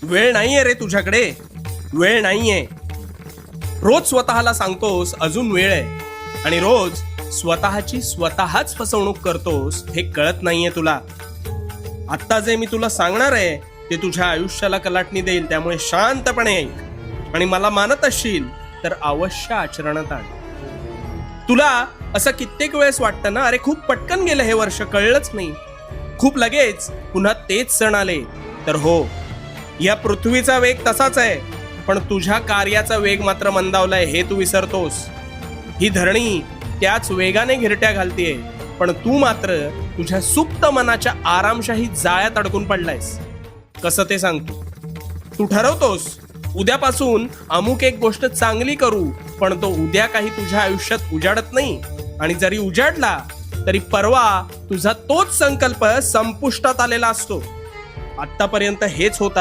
वेळ नाहीये रे तुझ्याकडे, वेळ नाहीये. रोज स्वतःला सांगतोस अजून वेळ आहे, आणि रोज स्वतःची स्वतःच फसवणूक करतोस हे कळत नाहीये तुला. आत्ता जे मी तुला सांगणार आहे ते तुझ्या आयुष्याला कलाटणी देईल, त्यामुळे शांतपणे ऐक आणि मला मानत असशील तर अवश्य आचरणात आण. तुला असं कित्येक वेळेस वाटतं ना, अरे खूप पटकन गेलं हे वर्ष, कळलंच नाही, खूप लगेच पुन्हा तेच सण आले. तर हो, या पृथ्वीचा वेग तसाच आहे, पण तुझ्या कार्याचा वेग मात्र मंदावलाय हे तू विसरतोस. ही धरणी त्याच वेगाने घिरट्या घालतीये, पण तू मात्र तुझ्या सुप्त मनाच्या आरामशाही जाळ्यात अडकून पडलायस. कसं ते सांगतो. तू ठरवतोस उद्यापासून अमुक एक गोष्ट चांगली करू, पण तो उद्या काही तुझ्या आयुष्यात उजाडत नाही, आणि जरी उजाडला तरी परवा तुझा तोच संकल्प संपुष्टात आलेला असतो. आतापर्यंत हेच होत